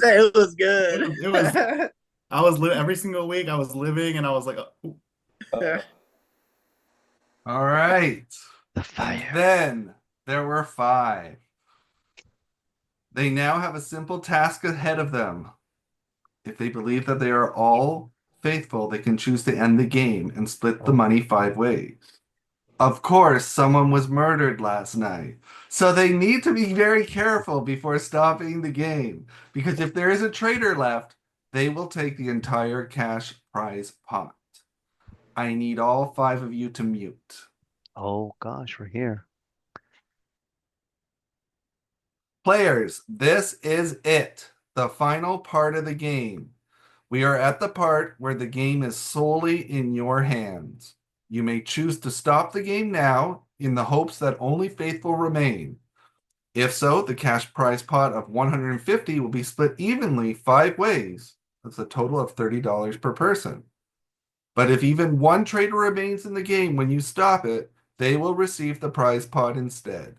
said it was It good. was, it was, I was every single week I was living and I was like, "Ooh." All right. The And fire. then there were five. They now have a simple task ahead of them. If they believe that they are all faithful, they can choose to end the game and split the money five ways. Of course, someone was murdered last night. So they need to be very careful before stopping the game. Because if there is a traitor left, they will take the entire cash prize pot. I need all five of you to mute. Oh gosh, we're here. Players, this is it. The final part of the game. We are at the part where the game is solely in your hands. You may choose to stop the game now in the hopes that only faithful remain. If so, the cash prize pot of 150 will be split evenly five ways. That's a total of $30 per person. But if even one traitor remains in the game when you stop it, they will receive the prize pot instead.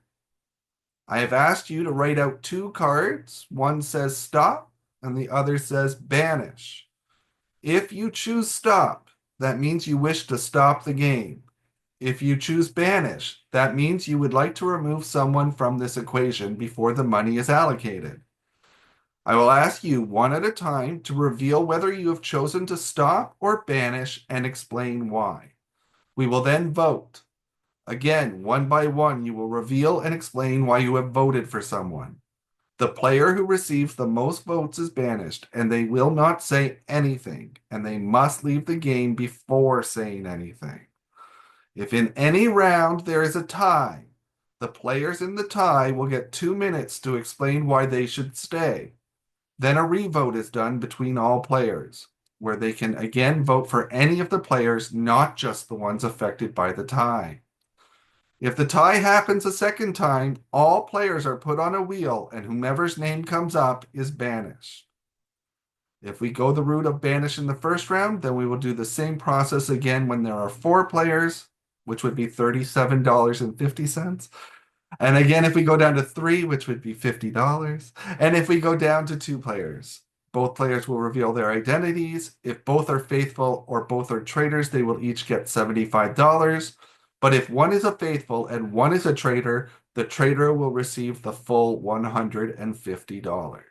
I have asked you to write out two cards. One says stop and the other says banish. If you choose stop, that means you wish to stop the game. If you choose banish, that means you would like to remove someone from this equation before the money is allocated. I will ask you one at a time to reveal whether you have chosen to stop or banish and explain why. We will then vote. Again, one by one, you will reveal and explain why you have voted for someone. The player who receives the most votes is banished, and they will not say anything, and they must leave the game before saying anything. If in any round there is a tie, the players in the tie will get 2 minutes to explain why they should stay. Then a revote is done between all players, where they can again vote for any of the players, not just the ones affected by the tie. If the tie happens a second time, all players are put on a wheel, and whomever's name comes up is banished. If we go the route of banish in the first round, then we will do the same process again when there are four players, which would be $37.50. And again, if we go down to three, which would be $50. And if we go down to two players, both players will reveal their identities. If both are faithful or both are traitors, they will each get $75. But if one is a faithful and one is a traitor, the traitor will receive the full $150.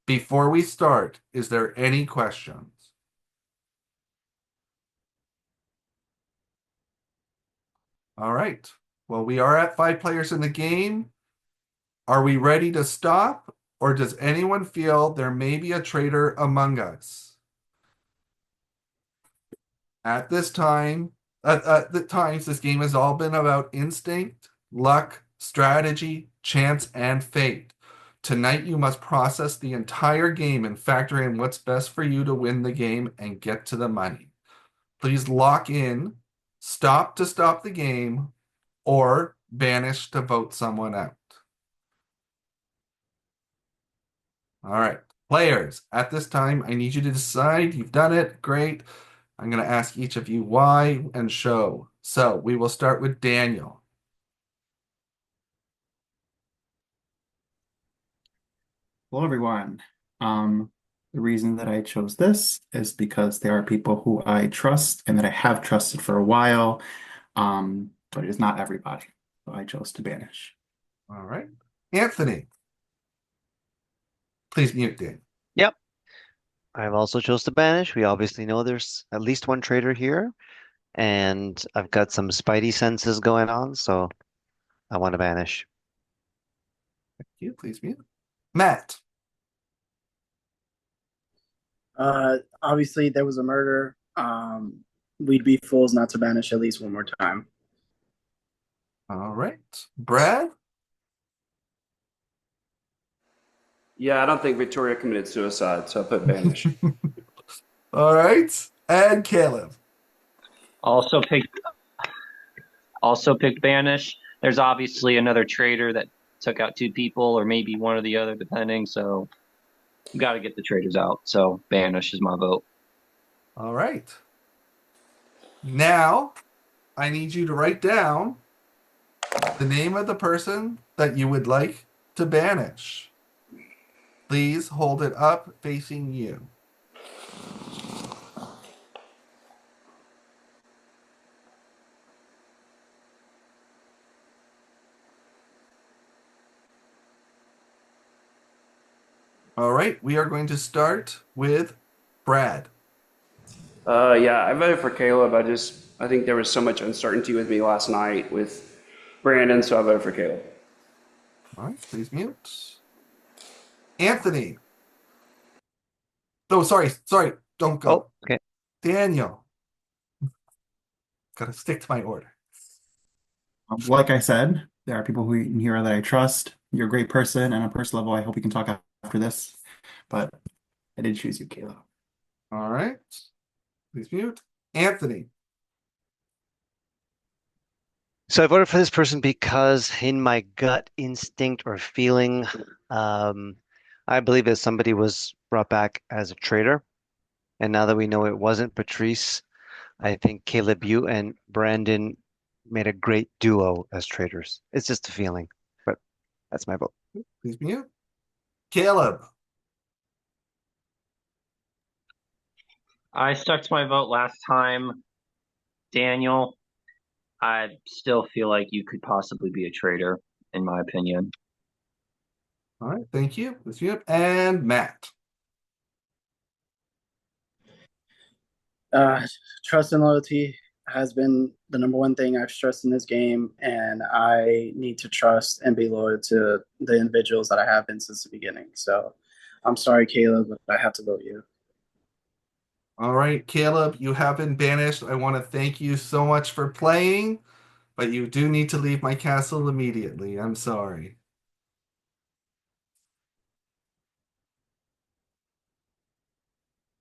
Before we start, is there any questions? All right. Well, we are at five players in the game. Are we ready to stop, or does anyone feel there may be a traitor among us? At this time, at the times, this game has all been about instinct, luck, strategy, chance, and fate. Tonight, you must process the entire game and factor in what's best for you to win the game and get to the money. Please lock in, stop to stop the game, or banish to vote someone out. All right. Players, at this time, I need you to decide. You've done it. Great. I'm going to ask each of you why and show. So we will start with Daniel. Hello, everyone. The reason that I chose this is because there are people who I trust and that I have trusted for a while, but it is not everybody. So I chose to banish. All right. Anthony, please mute Dan. Yep. I've also chose to banish. We obviously know there's at least one traitor here, and I've got some spidey senses going on, so I want to banish. Thank you. Please mute. Matt. Obviously there was a murder. We'd be fools not to banish at least one more time. All right. Brad. Yeah, I don't think Victoria committed suicide, so I put banish. All right. And Caleb. Also picked banish. There's obviously another traitor that took out two people, or maybe one or the other, depending. So we got to get the traitors out. So banish is my vote. All right. Now, I need you to write down the name of the person that you would like to banish. Please hold it up facing you. All right, we are going to start with Brad. Yeah, I voted for Caleb. I think there was so much uncertainty with me last night with Brandon, so I voted for Caleb. All right, please mute. Anthony. Oh, sorry, don't go. Oh, okay. Daniel. Gotta stick to my order. Like I said, there are people who in here that I trust. You're a great person, and on a personal level, I hope we can talk after this. But I did choose you, Kayla. All right, please mute. Anthony. So I voted for this person because in my gut instinct or feeling, I believe that somebody was brought back as a traitor. And now that we know it wasn't Patrice, I think Caleb, you and Brandon made a great duo as traitors. It's just a feeling, but that's my vote. Please mute. Caleb. I stuck to my vote last time. Daniel, I still feel like you could possibly be a traitor, in my opinion. All right, thank you. Please mute. And Matt. Trust and loyalty has been the number one thing I've stressed in this game, and I need to trust and be loyal to the individuals that I have been since the beginning. So I'm sorry, Caleb, but I have to vote you. All right, Caleb, you have been banished. I want to thank you so much for playing, but you do need to leave my castle immediately. I'm sorry.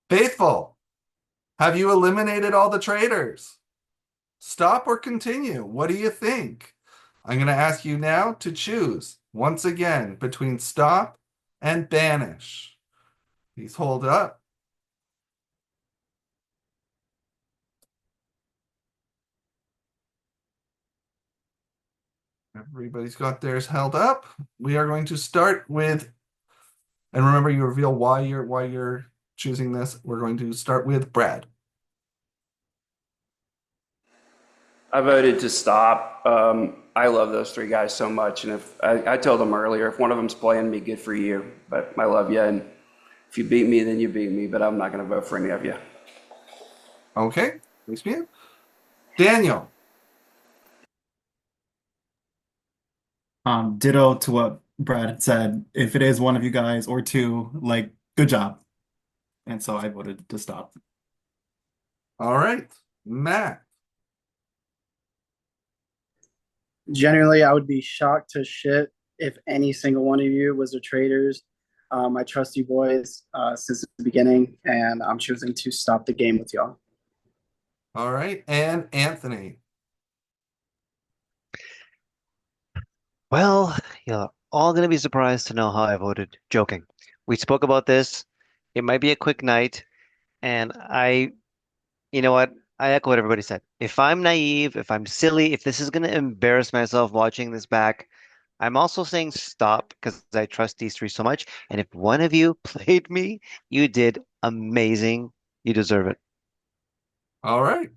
Faithful, have you eliminated all the traitors? Stop or continue? What do you think? I'm going to ask you now to choose once again between stop and banish. Please hold up. Everybody's got theirs held up. We are going to start with, and remember, you reveal why you're choosing this. We're going to start with Brad. I voted to stop. I love those three guys so much, and if I told them earlier, if one of them's playing me, good for you. But I love you, and if you beat me, then you beat me. But I'm not going to vote for any of you. Okay, thanks, me. Daniel. Ditto to what Brad had said. If it is one of you guys or two, like, good job. And so I voted to stop. All right, Matt. Generally, I would be shocked to shit if any single one of you was the traitors. I trust you boys since the beginning, and I'm choosing to stop the game with y'all. All right, and Anthony. Well, you're all going to be surprised to know how I voted. Joking. We spoke about this. It might be a quick night, and you know what? I echo what everybody said. If I'm naive, if I'm silly, if this is going to embarrass myself watching this back, I'm also saying stop because I trust these three so much. And if one of you played me, you did amazing. You deserve it. All right.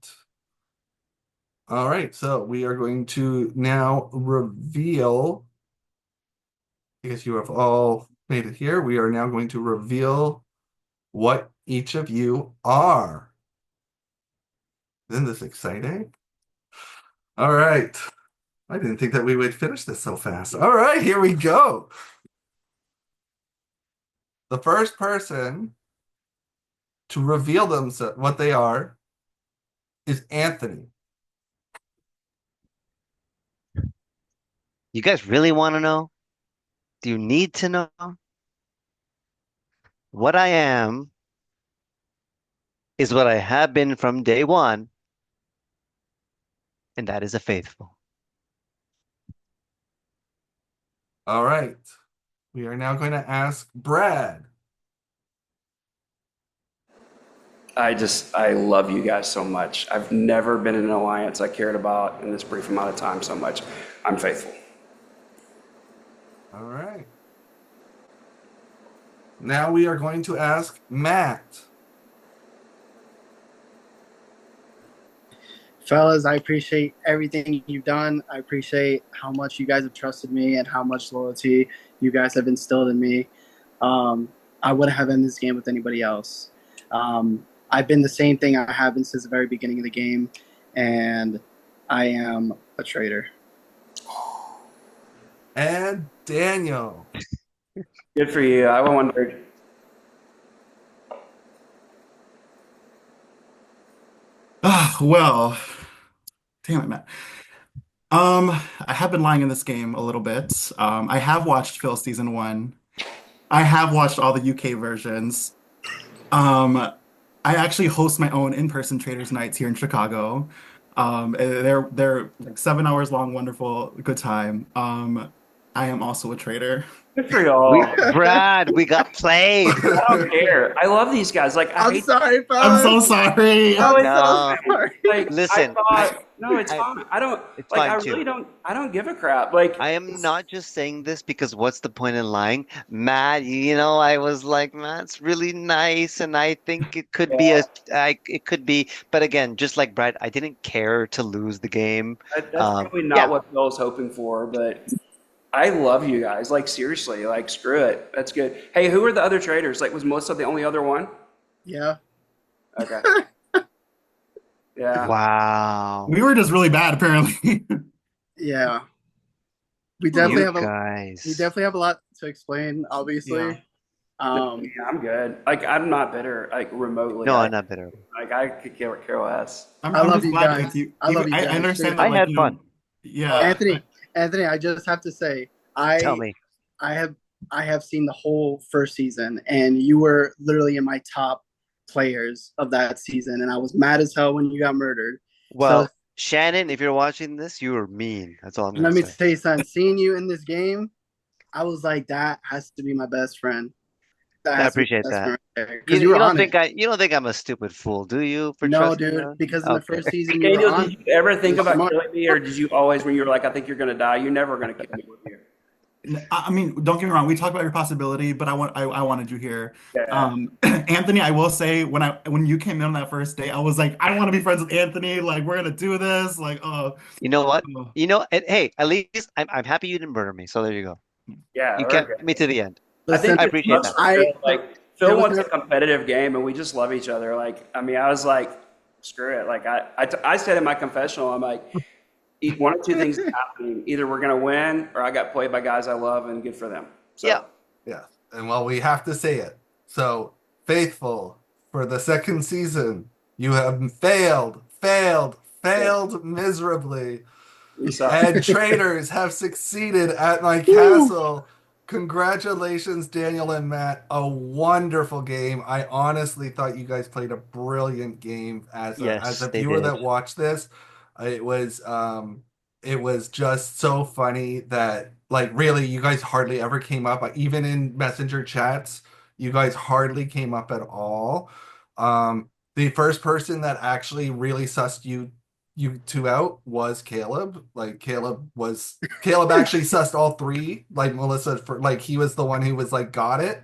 All right, so we are going to now reveal, because you have all made it here, we are now going to reveal what each of you are. Isn't this exciting? All right. I didn't think that we would finish this so fast. All right, here we go. The first person to reveal themselves what they are is Anthony. You guys really want to know? Do you need to know? What I am is what I have been from day one, and that is a faithful. All right. We are now going to ask Brad. I love you guys so much. I've never been in an alliance I cared about in this brief amount of time so much. I'm faithful. All right. Now we are going to ask Matt. Fellas, I appreciate everything you've done. I appreciate how much you guys have trusted me and how much loyalty you guys have instilled in me. I wouldn't have ended this game with anybody else. I've been the same thing I have been since the very beginning of the game, and I am a traitor. And Daniel. Good for you. I wondered. Well, damn it, Matt. I have been lying in this game a little bit. I have watched Phil season one. I have watched all the UK versions. Um, I actually host my own in-person Traders nights here in Chicago. They're like 7 hours long, wonderful, good time. I am also a trader. Good for y'all. Brad, we got played. I don't care. I love these guys. Like, I I'm hate sorry, I'm fellas. so sorry. I'm No. so sorry. like Listen, I thought no, it's fine. I don't it's like fine I too. really don't I don't give a crap. Like I am not just saying this because what's the point in lying? Matt, I was like, Matt's really nice, and I think it could be it could be, but again, just like Brad, I didn't care to lose the game. that's probably Yeah, not what Phil was hoping for, but I love you guys. Like seriously, like screw it. That's good. Hey, who are the other traders? Like was Melissa the only other one? Yeah. Okay. Yeah. wow. We were just really bad, apparently. Yeah. We You definitely guys. have a lot to explain, obviously. Yeah, I'm good. Like I'm not bitter, like remotely. No, I'm not bitter. Like I could care less. I I'm love just you glad guys. like you, I love you I guys. understand I that like had fun. yeah. Anthony, I just have to say, Tell me. I have seen the whole first season, and you were literally in my top players of that season, and I was mad as hell when you got murdered. So Well, Shannon, if you're watching this, you were mean. That's all I'm let gonna me say. tell you something. Seeing you in this game, I was like, that has to be my best friend. That I has to be appreciate my best that. friend You because you you were don't on think it. you don't think I'm a stupid fool, do you, for No, trusting dude, us? because in the Okay. first season you were Daniel, on. did you ever think You're about smart. killing me, or did you always, when you were like, I think you're gonna die, you're never gonna kill me with you? I mean, don't get me wrong. We talked about your possibility, but I wanted you here. Yeah. Anthony, I will say when you came in on that first day, I was like, I want to be friends with Anthony. Like, we're gonna do this. Like, You know what? oh. Hey, at least I'm happy you didn't murder me. So there you go. Yeah, You we're kept good. me to the end. I Listen, think I it's appreciate much that. for Phil. Like there Phil was wants a no competitive game, and we just love each other. Like I mean, I was like, screw it. Like I said in my confessional, I'm like, one of two things is happening. Either we're gonna win, or I got played by guys I love, and good for them. Yeah. So Yeah. And well, we have to say it. So, Faithful, for the second season, you have failed miserably. we suck. And Traitors have succeeded at my castle. Congratulations, Daniel and Matt. A wonderful game. I honestly thought you guys played a brilliant game as Yes, a they viewer did. that watched this. It was it was just so funny that like really you guys hardly ever came up. Even in messenger chats, you guys hardly came up at all. The first person that actually really sussed you two out was Caleb. Like Caleb actually sussed all three. Like Melissa for like he was the one who was like got it,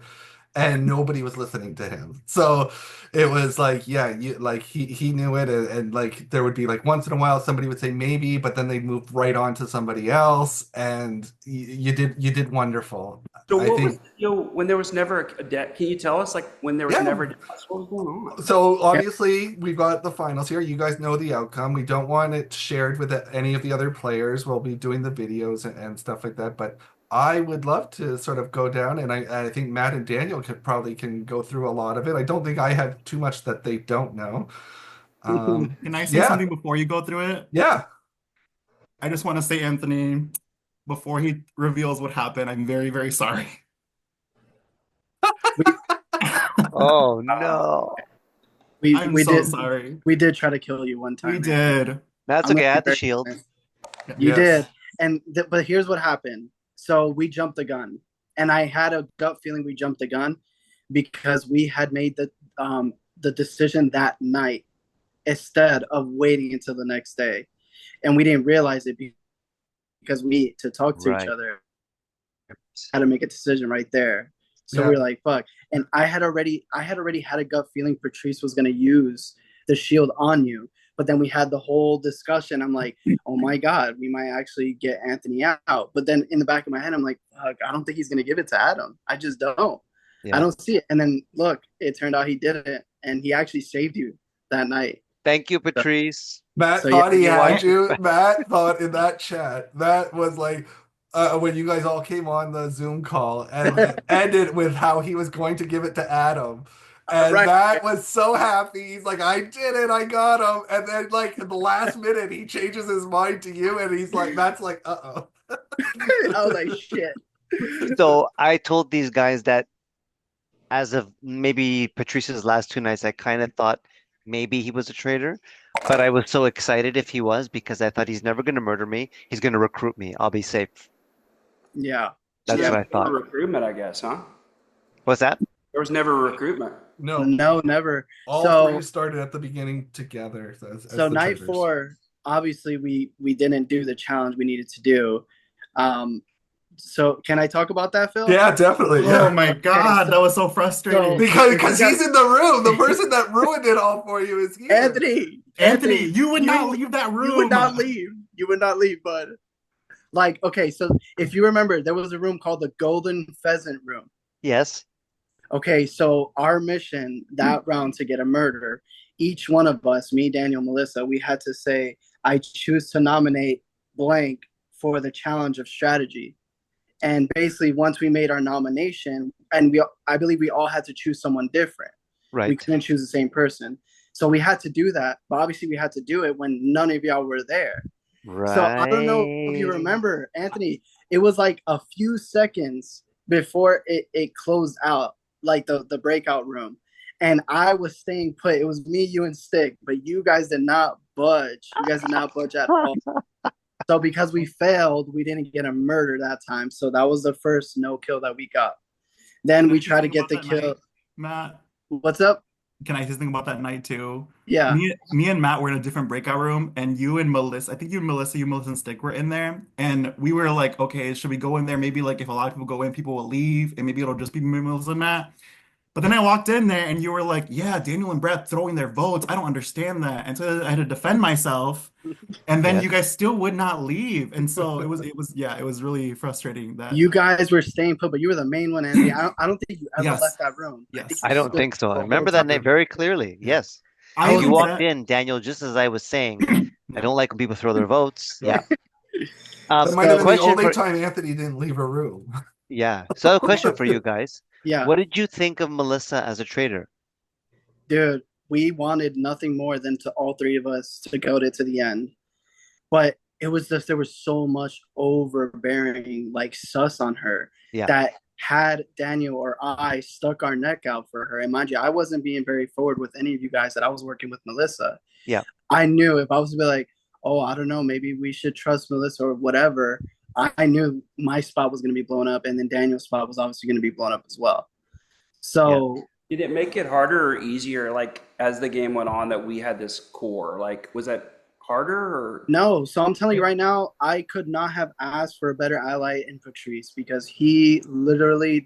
and nobody was listening to him. So it was like yeah, you like he knew it, and like there would be like once in a while somebody would say maybe, but then they'd move right on to somebody else, and you did wonderful. So I what was think. when there was never a debt? Can you tell us like when there was Yeah. never a debt? What was going on? So obviously we've got the finals here. You guys know the outcome. We don't want it shared with any of the other players. We'll be doing the videos and stuff like that. But I would love to sort of go down, and I think Matt and Daniel can go through a lot of it. I don't think I have too much that they don't know. Can I say Yeah, something before you go through it? yeah. I just want to say, Anthony, before he reveals what happened, I'm very, very sorry. Oh no. I'm we so did sorry. we did try to kill you one We time, man. did. That's I'm okay. gonna I be had the very shield. honest. You Yes. did, and but here's what happened. So we jumped the gun, and I had a gut feeling we jumped the gun because we had made the decision that night instead of waiting until the next day, and we didn't realize it because we to talk to each Right. other had to make a decision right there. So we were like, fuck. And I had already had a gut feeling Patrice was gonna use the shield on you. But then we had the whole discussion. I'm like, oh my God, we might actually get Anthony out. But then in the back of my head, I'm like, fuck, I don't think he's gonna give it to Adam. I just don't. I Yeah. don't see it. And then look, it turned out he did it, and he actually saved you that night. Thank you, So, Patrice. Matt so thought he yeah, had you. Matt thought in that chat, that was like when you guys all came on the Zoom call, and it ended with how he was going to give it to Adam. And right. Matt was so happy. He's like, I did it, I got him. And then like in the last minute, he changes his mind to you, and he's like, Matt's like, uh-oh. I was like, shit. So I told these guys that as of maybe Patrice's last 2 nights, I kind of thought maybe he was a traitor, but I was so excited if he was because I thought he's never going to murder me. He's going to recruit me. I'll be safe. Yeah. That's Yeah. what I thought. Recruitment, I guess, huh? What's that? There was never recruitment. No, No, never. all three started at the beginning together as So the night traitors. 4, obviously we didn't do the challenge we needed to do. So can I talk about that, Phil? Yeah, definitely. Oh Yeah. my God, so- that was so frustrating. Because he's in the room. The person that ruined it all for you is here. Anthony, you would not leave that room. You would not leave. You would not leave, bud. Like, okay, so if you remember, there was a room called the Golden Pheasant Room. Yes. Okay, so our mission that round to get a murder, each one of us, me, Daniel, Melissa, we had to say, I choose to nominate blank for the challenge of strategy. And basically, once we made our nomination, and I believe we all had to choose someone different. Right. We couldn't choose the same person. So we had to do that. But obviously, we had to do it when none of y'all were there. Right. So I don't know if you remember, Anthony, it was like a few seconds before it closed out, like the breakout room. And I was staying put. It was me, you, and Stick, but you guys did not budge. You guys did not budge at all. So because we failed, we didn't get a murder that time. So that was the first no kill that we got. Then we tried to get the kill. Night, Matt, what's up? Can I just think about that night too? Yeah. Me and Matt were in a different breakout room, and you and Melissa, I think you, Melissa, and Stick were in there, and we were like, okay, should we go in there? Maybe like if a lot of people go in, people will leave, and maybe it'll just be me, Melissa, and Matt. But then I walked in there, and you were like, yeah, Daniel and Brett throwing their votes. I don't understand that, and so I had to defend myself. And then Yeah. you guys still would not leave, and so it was really frustrating that You guys were staying put, but you were the main one, Anthony. I don't think you ever Yes. left that room. Yes. I don't think so. I remember that night very clearly. Yes. I You even walked said, in, Daniel, just as I was saying, I don't like when people throw their votes. Yeah. That might have been the question only for time Anthony didn't leave a room. yeah. So a question for you guys. Yeah. What did you think of Melissa as a traitor? Dude, we wanted nothing more than to all three of us to go to the end. But it was just there was so much overbearing, like sus on her Yeah. that had Daniel or I stuck our neck out for her. And mind you, I wasn't being very forward with any of you guys that I was working with Melissa. Yeah. I knew if I was to be like, oh, I don't know, maybe we should trust Melissa or whatever, I knew my spot was going to be blown up. And then Daniel's spot was obviously going to be blown up as well. So Did it make it harder or easier, like as the game went on, that we had this core? Like, was that harder or no? So I'm telling you right now, I could not have asked for a better ally in Patrice because he literally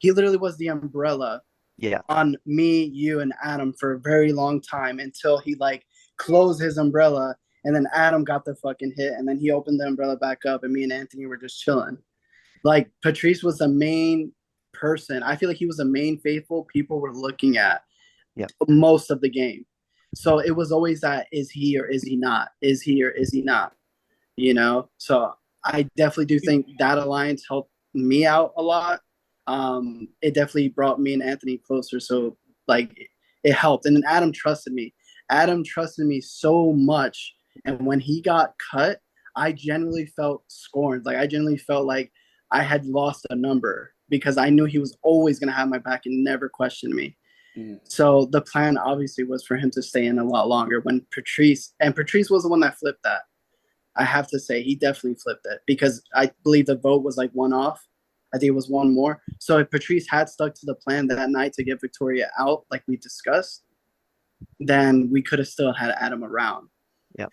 was the umbrella Yeah. on me, you, and Adam for a very long time until he like closed his umbrella, and then Adam got the fucking hit, and then he opened the umbrella back up, and me and Anthony were just chilling. Like Patrice was the main person. I feel like he was the main faithful people were looking at most of the game. So it was always that, is he or is he not? Is he or is he not? You know? So I definitely do think that alliance helped me out a lot. It definitely brought me and Anthony closer. So like it helped. And then Adam trusted me. Adam trusted me so much. And when he got cut, I genuinely felt scorned. Like I genuinely felt like I had lost a number because I knew he was always going to have my back and never question me. So the plan obviously was for him to stay in a lot longer when Patrice was the one that flipped that. I have to say he definitely flipped it because I believe the vote was like one off. I think it was one more. So if Patrice had stuck to the plan that night to get Victoria out, like we discussed, then we could have still had Adam around. Yeah.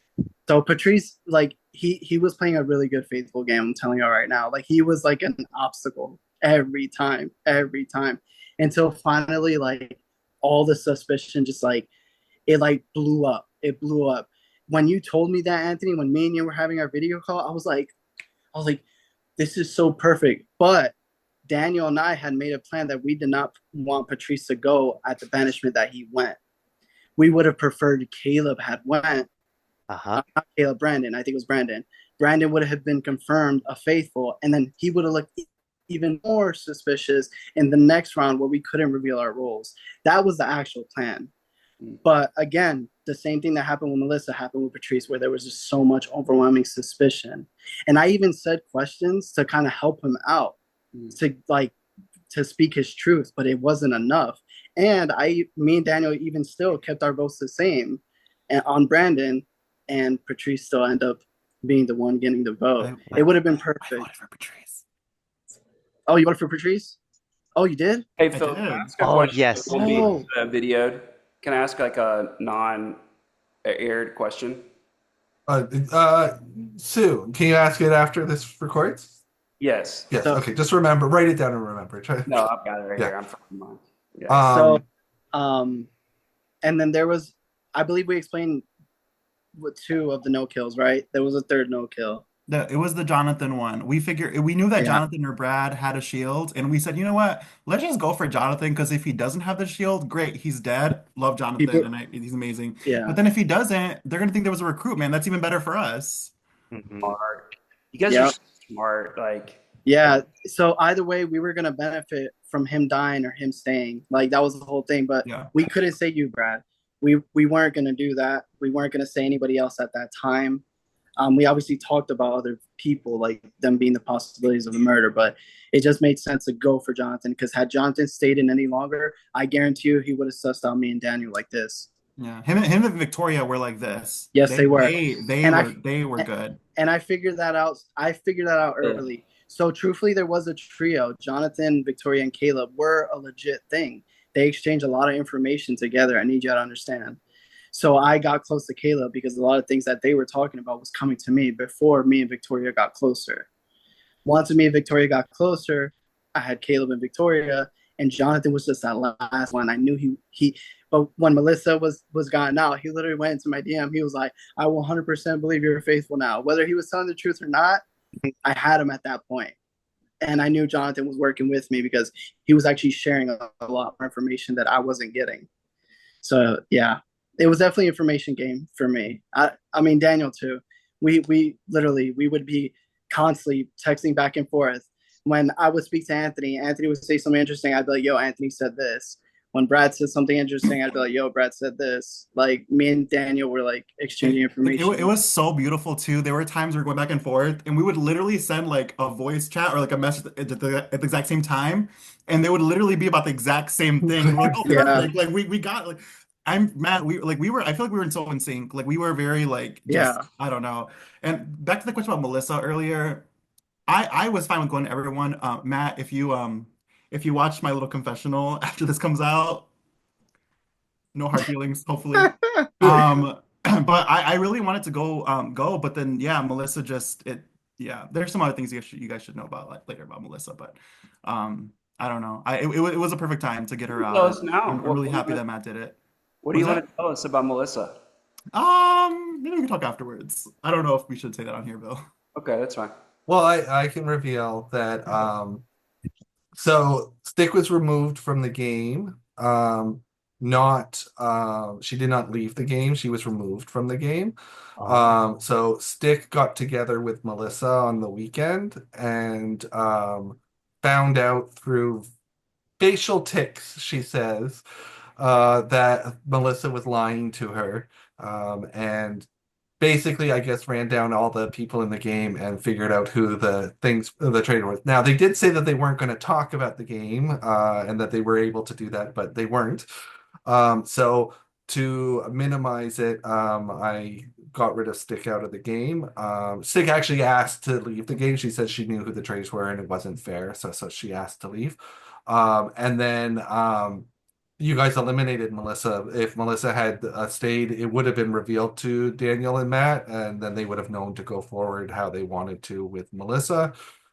So Patrice, like he was playing a really good faithful game. I'm telling you right now, like he was like an obstacle every time, until finally, like, all the suspicion just like it like blew up. It blew up. When you told me that, Anthony, when me and you were having our video call, I was like, this is so perfect. But Daniel and I had made a plan that we did not want Patrice to go at the banishment that he went. We would have preferred Caleb had went. Uh-huh. Not Caleb, Brandon. I think it was Brandon. Brandon would have been confirmed a faithful, and then he would have looked even more suspicious in the next round where we couldn't reveal our roles. That was the actual plan. But again, the same thing that happened with Melissa happened with Patrice, where there was just so much overwhelming suspicion. And I even said questions to kind of help him out, to like to speak his truth, but it wasn't enough. And me and Daniel even still kept our votes the same on Brandon, and Patrice still ended up being the one getting the vote. It would have been perfect. I voted for Patrice. Oh, you voted for Patrice? Oh, you did? Hey, I Phil, did. can I ask a Oh, question yes. that won't be videoed? Can I ask like a non-aired question? Sue, can you ask it after this records? Yes. Yes. So- Okay. Just remember, write it down and remember. Try. No, I've got it right Yeah. here. I'm from mine. Yeah. So, and then there was, I believe we explained what two of the no kills, right? There was a third no kill. It was the Jonathan one. We knew that Yeah. Jonathan or Brad had a shield, and we said, you know what? Let's just go for Jonathan because if he doesn't have the shield, great, he's dead. Love Jonathan, People- and he's amazing. Yeah. But then if he doesn't, they're gonna think there was a recruitment. That's even better for us. Mhm. Smart. You guys Yeah. are so smart. Like, Yeah. So either way, we were gonna benefit from him dying or him staying. Like that was the whole thing. But Yeah. we couldn't say you, Brad. We weren't gonna do that. We weren't gonna say anybody else at that time. We obviously talked about other people, like them being the possibilities of a murder, but it just made sense to go for Jonathan because had Jonathan stayed in any longer, I guarantee you he would have sussed out me and Daniel like this. Yeah. Him and Victoria were like this. Yes, they were. They were good. And I figured that out. I figured that out early. So truthfully, there was a trio. Jonathan, Victoria, and Caleb were a legit thing. They exchanged a lot of information together. I need you to understand. So I got close to Caleb because a lot of things that they were talking about was coming to me before me and Victoria got closer. Once me and Victoria got closer, I had Caleb and Victoria, and Jonathan was just that last one. I knew he. But when Melissa was gotten out, he literally went into my DM. He was like, "I will 100% believe you're faithful now." Whether he was telling the truth or not, I had him at that point. And I knew Jonathan was working with me because he was actually sharing a lot more information that I wasn't getting. So yeah, it was definitely an information game for me. I mean Daniel too. We literally we would be constantly texting back and forth. When I would speak to Anthony, Anthony would say something interesting. I'd be like, "Yo, Anthony said this." When Brad said something interesting, I'd be like, "Yo, Brad said this." Like me and Daniel were like exchanging information. It was so beautiful too. There were times we were going back and forth, and we would literally send like a voice chat or like a message at the exact same time, and they would literally be about the exact same thing. And we're like, oh, Yeah. perfect. Like we got like I'm Matt. We were. I feel like we were so in sync. Like we were very like just Yeah. I don't know. And back to the question about Melissa earlier, I was fine with going to everyone. Matt, if you watch my little confessional after this comes out, no hard feelings, hopefully. But I really wanted to go, but then yeah, Melissa just it yeah. There's some other things you guys should know about like later about Melissa, but I don't know. It was a perfect time to get her tell out. us now. I'm really happy that Matt did it. What do you Was want to tell us about Melissa? Maybe we can talk afterwards. I don't know if we should say that on here, Bill. Okay, that's fine. Well, I can reveal that so Stick was removed from the game. Not she did not leave the game, she was removed from the game. So Stick got together with Melissa on the weekend and found out through facial tics, she says, that Melissa was lying to her. And basically, I guess, ran down all the people in the game and figured out who the traitor was. Now, they did say that they weren't going to talk about the game, and that they were able to do that, but they weren't. So to minimize it, I got rid of Stick out of the game. Stick actually asked to leave the game. She said she knew who the traitors were and it wasn't fair, so she asked to leave. And then you guys eliminated Melissa. If Melissa had stayed, it would have been revealed to Daniel and Matt, and then they would have known to go forward how they wanted to with Melissa.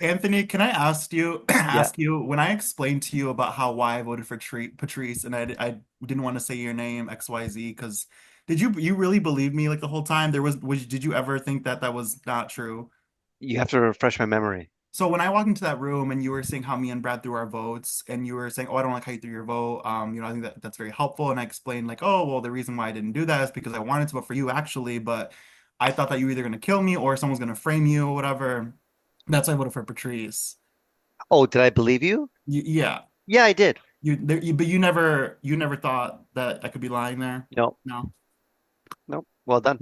Anthony, can I ask you Yeah. ask you when I explained to you about how why I voted for Patrice and I didn't want to say your name XYZ because did you really believe me like the whole time? Did you ever think that that was not true? You have to refresh my memory. So when I walked into that room and you were saying how me and Brad threw our votes and you were saying, "Oh, I don't like how you threw your vote," I think that that's very helpful. And I explained like, "Oh, well, the reason why I didn't do that is because I wanted to vote for you actually, but I thought that you were either going to kill me or someone's going to frame you or whatever." That's why I voted for Patrice. Oh, did I believe you? Yeah, Yeah, I did. but you never thought that I could be lying there. No, No. no. Well done.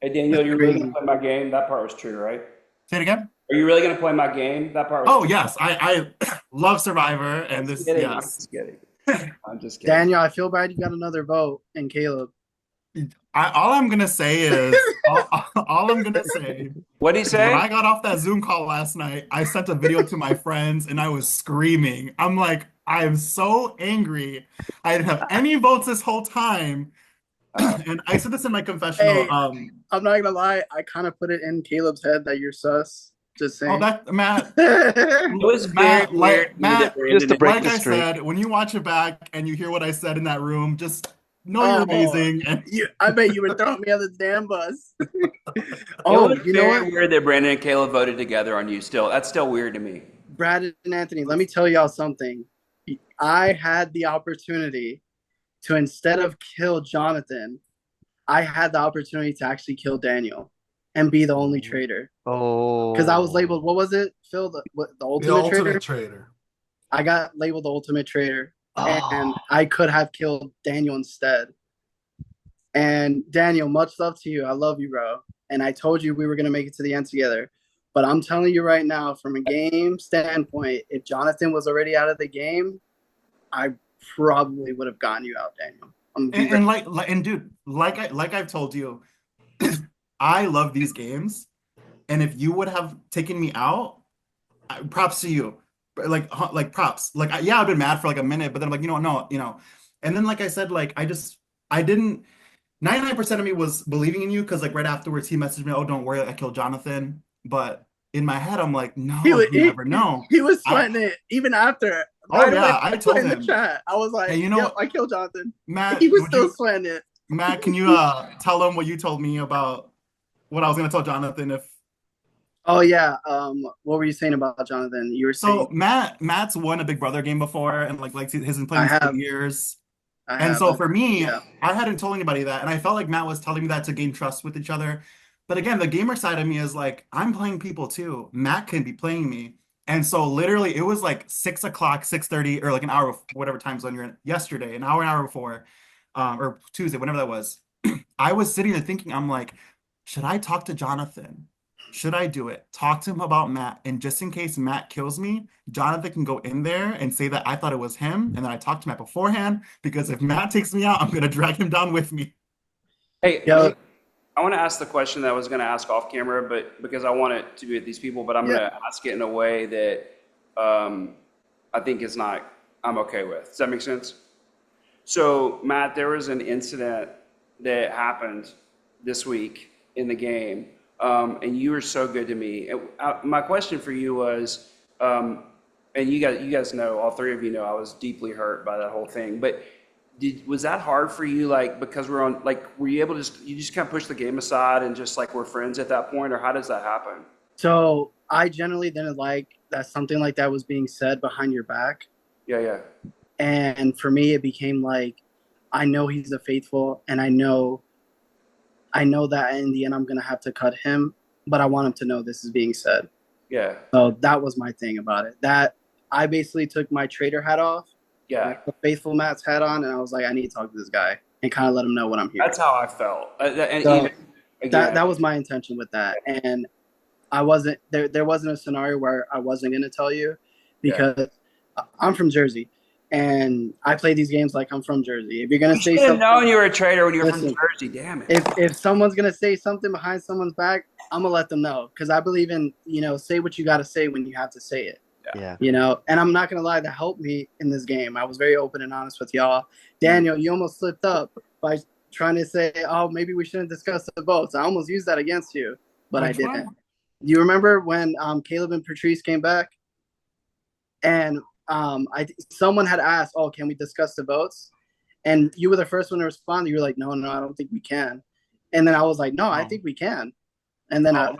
Hey, Daniel, That's you're really gonna crazy. play my game? That part was true, right? Say it again. Are you really gonna play my game? That part was Oh true. yes, I love Survivor and Just this kidding. I'm yes. just kidding. I'm just kidding. Daniel, I feel bad you got another vote, and Caleb. All I'm gonna say is all I'm gonna say What'd he is when say? I got off that Zoom call last night, I sent a video to my friends and I was screaming. I'm like, I am so angry. I didn't have any votes this whole time. And I said this in my confessional. Hey, I'm not gonna lie. I kind of put it in Caleb's head that you're sus. Just Oh, saying. that Matt, It was very Matt, weird like to me that Matt, Just Brandon to and break like the I streak. said, when you watch it back and you hear what I said in that room, just know you're Oh, amazing. And I bet you were throwing me on the damn bus. it Oh, was you know very what? weird that Brandon and Caleb voted together on you still. That's still weird to me. Brad and Anthony, let me tell y'all something. I had the opportunity to, instead of kill Jonathan, I had the opportunity to actually kill Daniel and be the only traitor. Because I was Oh, labeled, what was it, Phil? The The ultimate ultimate traitor? traitor. I got labeled the ultimate traitor, oh. and I could have killed Daniel instead. And Daniel, much love to you. I love you, bro. And I told you we were gonna make it to the end together. But I'm telling you right now, from a game standpoint, if Jonathan was already out of the game, I probably would have gotten you out, Daniel. I'm gonna be and, real. and and dude, like I've told you, I love these games. And if you would have taken me out, props to you. Like props. Yeah, I've been mad for like a minute, but then I'm like, no. And then like I said, like I didn't 99% of me was believing in you because like right afterwards he messaged me, oh, don't worry, I killed Jonathan. But in my head, I'm like, He no, was you never know. he was I sweating it even after. oh Right away, yeah, I I put told in the him, chat. I was hey, like, "Yep, I killed Jonathan." He Matt, was still sweating it. Can you tell him what you told me about what I was gonna tell Jonathan if Oh yeah. What were you saying about Jonathan? You were so saying Matt's won a Big Brother game before and like he's been playing I these for have, years. I And have, so for me, yeah. I hadn't told anybody that. And I felt like Matt was telling me that to gain trust with each other. But again, the gamer side of me is like, I'm playing people too. Matt can be playing me. And so literally it was like 6 o'clock, 6:30, or like an hour, whatever time zone you're in yesterday, an hour before, or Tuesday, whenever that was. I was sitting there thinking, I'm like, should I talk to Jonathan? Should I do it? Talk to him about Matt. And just in case Matt kills me, Jonathan can go in there and say that I thought it was him. And then I talked to Matt beforehand because if Matt takes me out, I'm going to drag him down with me. Hey, Yo, I want to ask the question that I was going to ask off camera, but because I want it to be with these people, but I'm going yeah. to ask it in a way that I think is not, I'm okay with. Does that make sense? So, Matt, there was an incident that happened this week in the game, and you were so good to me. My question for you was, and you guys know, all three of you know, I was deeply hurt by that whole thing. But was that hard for you? Like because we're on, like, were you able to you just kind of push the game aside and just like we're friends at that point, or how does that happen? So I generally didn't like that something like that was being said behind your back. Yeah, yeah, And for me, it became like, I know he's a faithful, and I know that in the end I'm gonna have to cut him, but I want him to know this is being said. yeah, So that was my thing about it. That I basically took my trader hat off and I yeah. put faithful Matt's hat on, and I was like, I need to talk to this guy and kind of let him know what I'm hearing. That's how I felt. And So even again, that was my intention with that. And I wasn't there. There wasn't a scenario where I wasn't going to tell you, yeah. because I'm from Jersey, and I play these games like I'm from Jersey. If you're going You to say should have something, known you were a traitor when you were from listen. Jersey. Damn it. If someone's going to say something behind someone's back, I'm gonna let them know, because I believe in, say what you got to say when you have to say it. Yeah. And I'm not gonna lie, that helped me in this game. I was very open and honest with y'all. Daniel, you almost slipped up by trying to say, "Oh, maybe we shouldn't discuss the votes." I almost used that against you, but I Which didn't. one? You remember when Caleb and Patrice came back and I someone had asked, "Oh, can we discuss the votes?" And you were the first one to respond. You were like, "No, no, I don't think we can." And then I was like, "No, I Oh, think we can." And then oh,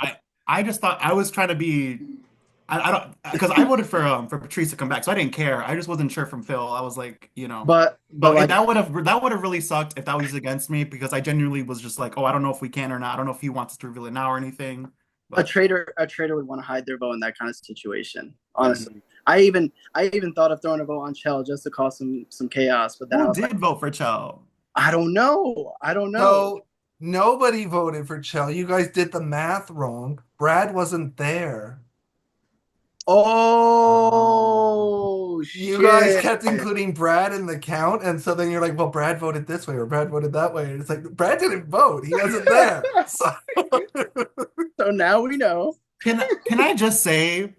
I just thought I was trying to be. I don't because I voted for Patrice to come back, so I didn't care. I just wasn't sure from Phil. I was like, but but like that would have really sucked if that was against me because I genuinely was just like, oh, I don't know if we can or not. I don't know if he wants us to reveal it now or anything. But a traitor would want to hide their vote in that kind of situation. Honestly, mm, I even thought of throwing a vote on Chell just to cause some chaos. But then I who was like, did vote for Chell? I don't know. I don't know. So nobody voted for Chell. You guys did the math wrong. Brad wasn't there. Oh You guys shit! kept including Brad in the count, and so then you're like, well, Brad voted this way or Brad voted that way. And it's like Brad didn't vote. He wasn't there. So So now we know. Can I just say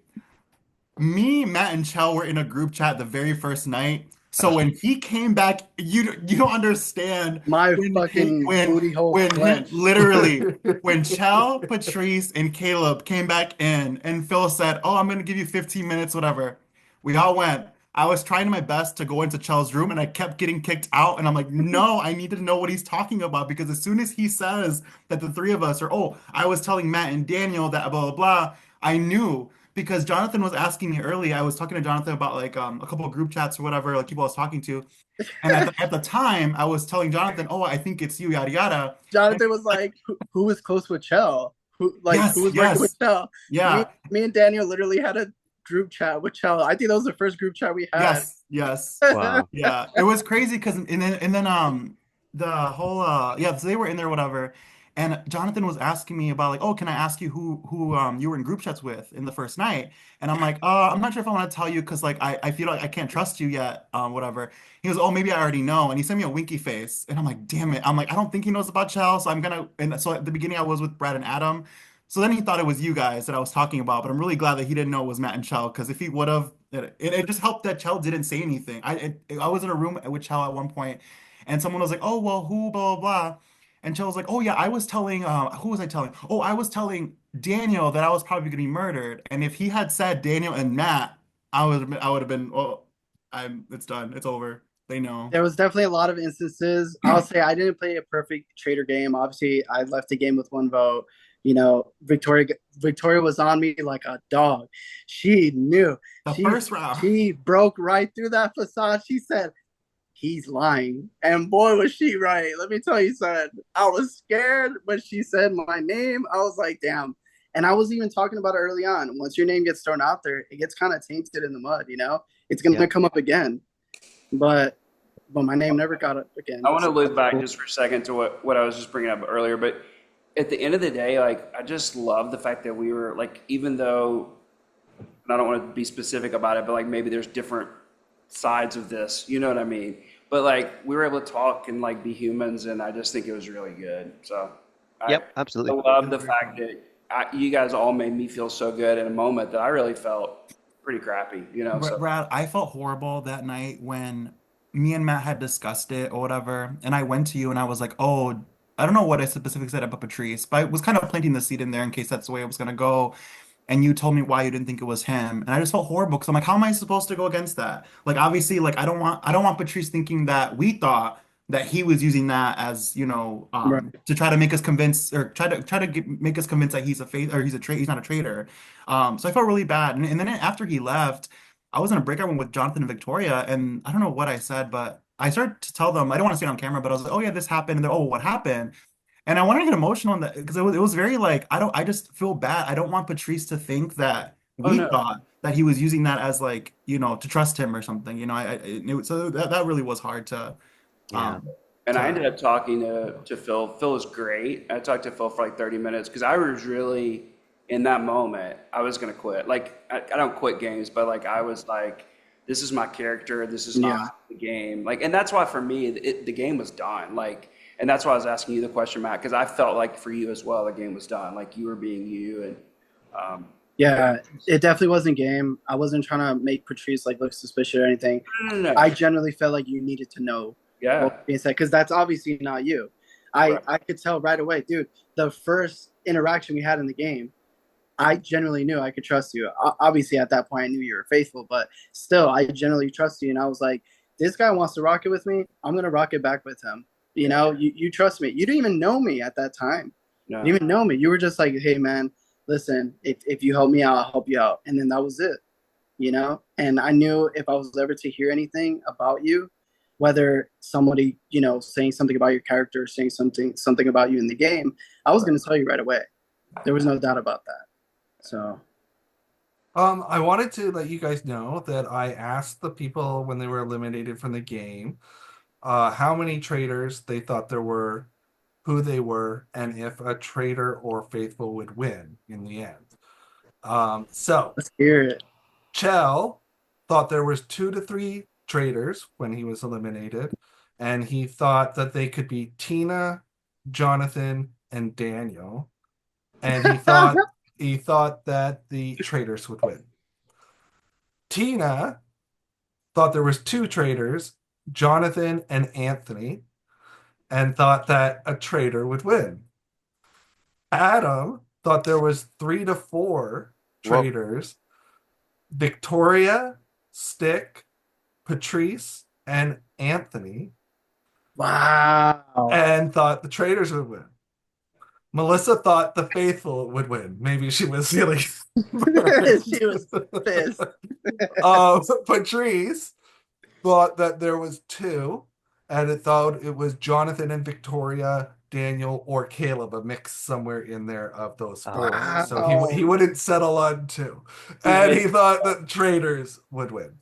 me, Matt, and Chell were in a group chat the very first night. So when he came back, you don't understand My when fucking booty hole clenched. literally when Chell, Patrice, and Caleb came back in, and Phil said, "Oh, I'm gonna give you 15 minutes, whatever." We all went. I was trying my best to go into Chell's room, and I kept getting kicked out. And I'm like, "No, I need to know what he's talking about because as soon as he says that the three of us are, oh, I was telling Matt and Daniel that blah blah blah," I knew because Jonathan was asking me early. I was talking to Jonathan about like a couple of group chats or whatever, like people I was talking to. And at the time, I was telling Jonathan, "Oh, I think it's you, yada yada." And Jonathan was like, who was close with Chell? Who yes, was working with yes, Chell? Me, yeah, me and Daniel literally had a group chat with Chell. I think that was the first group chat we had. yes, yes. Wow. Yeah, it was crazy because and then the whole yeah, so they were in there whatever, and Jonathan was asking me about like, oh, can I ask you who you were in group chats with in the first night? And I'm like, I'm not sure if I want to tell you because like I feel like I can't trust you yet, whatever. He goes, oh, maybe I already know, and he sent me a winky face, and I'm like, damn it, I'm like, I don't think he knows about Chell, so I'm gonna. And so at the beginning I was with Brad and Adam. So then he thought it was you guys that I was talking about, but I'm really glad that he didn't know it was Matt and Chell because if he would have, it just helped that Chell didn't say anything. I was in a room with Chell at one point, and someone was like, "Oh well, who blah blah blah," and Chell was like, "Oh yeah, I was telling who was I telling? Oh, I was telling Daniel that I was probably gonna be murdered, and if he had said Daniel and Matt, I would have been oh, I'm it's done, it's over. They know." There was definitely a lot of instances. I'll say I didn't play a perfect trader game. Obviously, I left the game with one vote. Victoria was on me like a dog. She knew. The She first round. she broke right through that facade. She said, he's lying. And boy, was she right. Let me tell you, son. I was scared when she said my name. I was like, damn. And I was even talking about it early on. Once your name gets thrown out there, it gets kind of tainted in the mud, you know? It's going Yeah. to come up again. But my name never got up again. I want to loop back just for a second to what I was just bringing up earlier, but at the end of the day, like I just love the fact that we were like, even though, and I don't want to be specific about it, but like maybe there's different sides of this, you know what I mean? But like we were able to talk and like be humans, and I just think it was really good. So I, Yep, I absolutely. love the fact that you guys all made me feel so good in a moment that I really felt pretty crappy, you know? So Brad, I felt horrible that night when me and Matt had discussed it or whatever, and I went to you and I was like, "Oh, I don't know what I specifically said about Patrice, but I was kind of planting the seed in there in case that's the way it was gonna go." And you told me why you didn't think it was him, and I just felt horrible because I'm like, "How am I supposed to go against that?" Like, obviously, like I don't want Patrice thinking that we thought that he was using that as Right. to try to make us convince or make us convince that he's a faith or he's not a traitor. So I felt really bad, and then after he left. I was in a breakout room with Jonathan and Victoria, and I don't know what I said, but I started to tell them, I don't want to say it on camera, but I was like, oh yeah, this happened. And they're, oh, what happened? And I wanted to get emotional on that because it was very like, I just feel bad. I don't want Patrice to think that oh we no. thought that he was using that as like, to trust him or something. So that really was hard Yeah. um, And I ended to, up talking to Phil. Phil was great. I talked to Phil for like 30 minutes because I was really in that moment. I was gonna quit. Like I don't quit games, but like I was like, this is my character. This is Yeah. not the game. Like, and that's why for me, the game was done. Like, and that's why I was asking you the question, Matt, because I felt like for you as well, the game was done. Like you were being you, and um, Yeah, it definitely wasn't game. I wasn't trying to make Patrice like look suspicious or anything. no, no, I no. generally felt like you needed to know what Yeah, was being said because that's obviously not you. I right. I could tell right away, dude. The first interaction we had in the game, I generally knew I could trust you. Obviously, at that point, I knew you were faithful, but still, I generally trust you. And I was like, this guy wants to rock it with me. I'm gonna rock it back with him. You know, you trust me. You didn't even know me at that time. You No. didn't even know me. You were just like, hey man, listen, if you help me out, I'll help you out. And then that was it. You know? And I knew if I was ever to hear anything about you, whether somebody, saying something about your character, saying something about you in the game, I was gonna tell you right away. There was no doubt about that. So I wanted to let you guys know that I asked the people when they were eliminated from the game, how many traitors they thought there were, who they were, and if a traitor or faithful would win in the end. So let's hear it. Chell thought there was 2 to 3 traitors when he was eliminated, and he thought that they could be Tina, Jonathan, and Daniel, and he thought that the traitors would win. Tina thought there was 2 traitors, Jonathan and Anthony, and thought that a traitor would win. Adam thought there was 3 to 4 Whoa. traitors, Victoria, Stick, Patrice, and Anthony, Wow. and thought the traitors would win. Melissa thought the faithful would win. Maybe she was really She was pissed. Patrice thought that there was 2, and it thought it was Jonathan and Victoria, Daniel, or Caleb, a mix somewhere in there of those 4. Wow. So he wouldn't settle on 2, and he thought that traitors would win.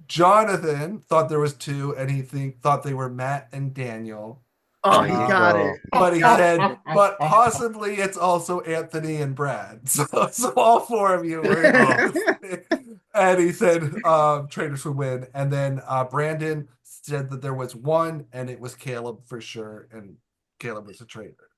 Jonathan thought there was 2, and he thought they were Matt and Daniel. Oh, he got Bingo. it. But he said, but possibly it's also Anthony and Brad. So all 4 of you were involved. And he said traitors would win. And then Brandon said that there was 1, and it was Caleb for sure. And Caleb was a traitor.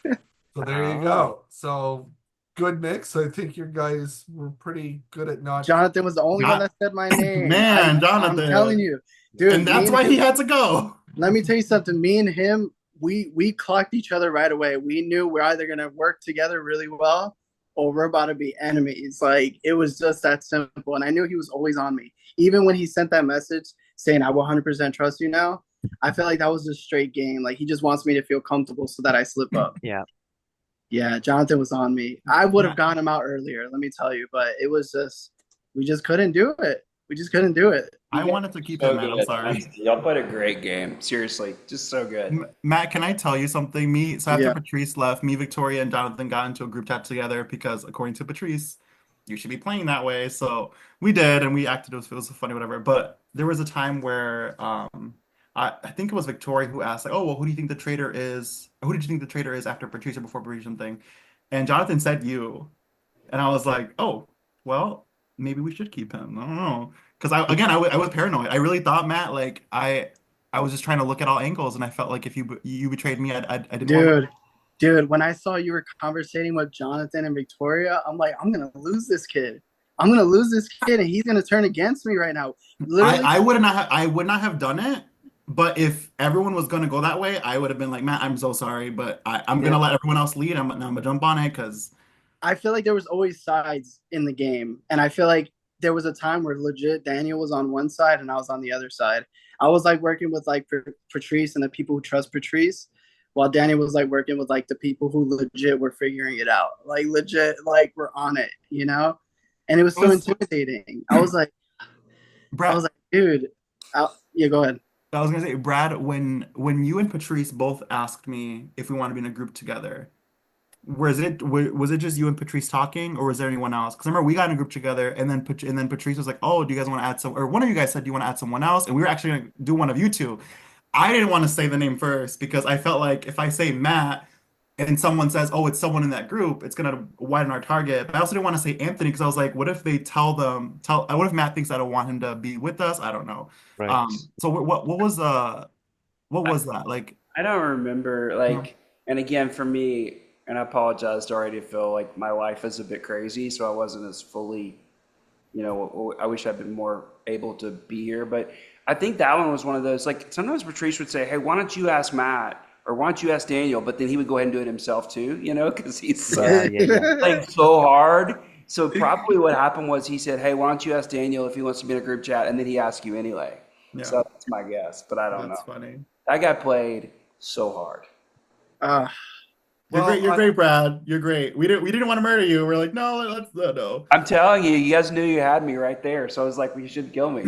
So there you go. So good mix. I think you guys were pretty good at not. Jonathan was the only one that said my name. Man, I'm Jonathan. telling you, dude. And that's why he had to go. Let me tell you something. Me and him, we clocked each other right away. We knew we're either gonna work together really well or we're about to be enemies. Like it was just that simple. And I knew he was always on me. Even when he sent that message saying I will 100% trust you now, I felt like that was just straight game. Like he just wants me to feel comfortable so that I slip up. Yeah. Yeah, Jonathan was on me. I would have gotten him out earlier, let me tell you, but it was just we just couldn't do it. We just couldn't do it. I wanted to keep So him, man. I'm good. sorry. Y'all played a great game. Seriously, just so good. Matt, can I tell you something? So after Yeah. Patrice left, me, Victoria, and Jonathan got into a group chat together because according to Patrice, you should be playing that way. So we did, and we acted it was funny, whatever. But there was a time where I think it was Victoria who asked, like, oh, well, who do you think the traitor is? Or who did you think the traitor is after Patrice or before Patrice or something? And Jonathan said you. And I was like, oh, well, maybe we should keep him. I don't know. Because I was paranoid. I really thought, Matt, like I was just trying to look at all angles, and I felt like if you betrayed me, I didn't want Dude, when I saw you were conversating with Jonathan and Victoria, I'm like, I'm gonna lose this kid. I'm gonna lose this kid, and he's gonna turn against me right now. Literally, I would not have done it. But if everyone was gonna go that way, I would have been like, Matt, I'm so sorry, but I'm gonna let everyone else lead. I'm gonna jump on it because I feel like there was always sides in the game, and I feel like there was a time where legit Daniel was on one side and I was on the other side. I was like working with like Patrice and the people who trust Patrice, while Daniel was like working with like the people who legit were figuring it out, like legit, like we're on it, you know. And it was so intimidating. I was like, Brad, dude, yeah, go ahead. I was gonna say, Brad, when you and Patrice both asked me if we want to be in a group together, was it just you and Patrice talking, or was there anyone else? Because remember we got in a group together, and then Patrice was like, "Oh, do you guys want to add some?" Or one of you guys said, "Do you want to add someone else?" And we were actually gonna do one of you two. I didn't want to say the name first because I felt like if I say Matt and someone says, "Oh, it's someone in that group," it's gonna widen our target. But I also didn't want to say Anthony because I was like, "What if they what if Matt thinks I don't want him to be with us?" I don't know. Right. So what was that like? I don't remember and again for me, and I apologize to already feel like my life is a bit crazy, so I wasn't as fully, I wish I'd been more able to be here. But I think that one was one of those, like sometimes Patrice would say, hey, why don't you ask Matt? or why don't you ask Daniel? But then he would go ahead and do it himself too, because he's Yeah. playing so hard. So probably what happened was he said, "Hey, why don't you ask Daniel if he wants to be in a group chat?" And then he asked you anyway. Yeah, So that's my guess, but I don't that's know. funny. That guy played so hard. Uh, You're great. You're Well, great, Brad. You're great. We didn't want to murder you. We're like, no, let's no. I'm telling you, you guys knew you had me right there. So I was like, "Well, you should kill me."